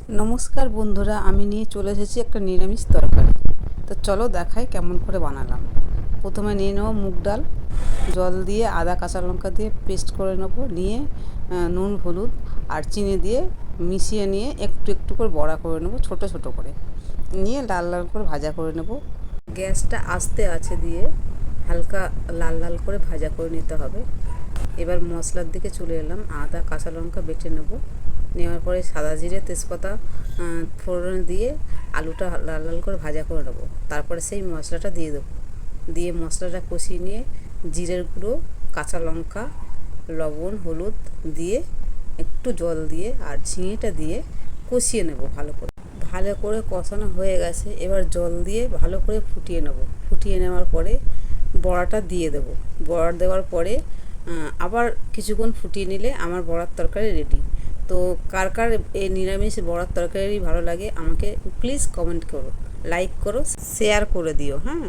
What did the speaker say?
নমস্কার বন্ধুরা, আমি নিয়ে চলে এসেছি একটা নিরামিষ তরকারি। তো চলো দেখাই কেমন করে বানালাম। প্রথমে নিয়ে নেবো মুগ ডাল, জল দিয়ে আদা কাঁচা লঙ্কা দিয়ে পেস্ট করে নেবো, নিয়ে নুন হলুদ আর চিনি দিয়ে মিশিয়ে নিয়ে একটু একটু করে বড়া করে নেবো, ছোট ছোট করে নিয়ে লাল লাল করে ভাজা করে নেব। গ্যাসটা আস্তে আছে দিয়ে হালকা লাল লাল করে ভাজা করে নিতে হবে। এবার মশলার দিকে চলে এলাম। আদা কাঁচা লঙ্কা বেটে নেব, নেওয়ার পরে সাদা জিরে তেজপাতা ফোড়ন দিয়ে আলুটা লাল লাল করে ভাজা করে নেবো। তারপরে সেই মশলাটা দিয়ে দেবো, দিয়ে মশলাটা কষিয়ে নিয়ে জিরের গুঁড়ো, কাঁচা লঙ্কা, লবণ, হলুদ দিয়ে একটু জল দিয়ে আর ঝিঙেটা দিয়ে কষিয়ে নেব। ভালো করে কষানো হয়ে গেছে। এবার জল দিয়ে ভালো করে ফুটিয়ে নেব। ফুটিয়ে নেওয়ার পরে বড়াটা দিয়ে দেবো। বড়া দেওয়ার পরে আবার কিছুক্ষণ ফুটিয়ে নিলে আমার বড়ার তরকারি রেডি। তো কার কার এই নিরামিষ বড়ার তরকারি ভালো লাগে আমাকে প্লিজ কমেন্ট করো, লাইক করো, শেয়ার করে দিও। হ্যাঁ।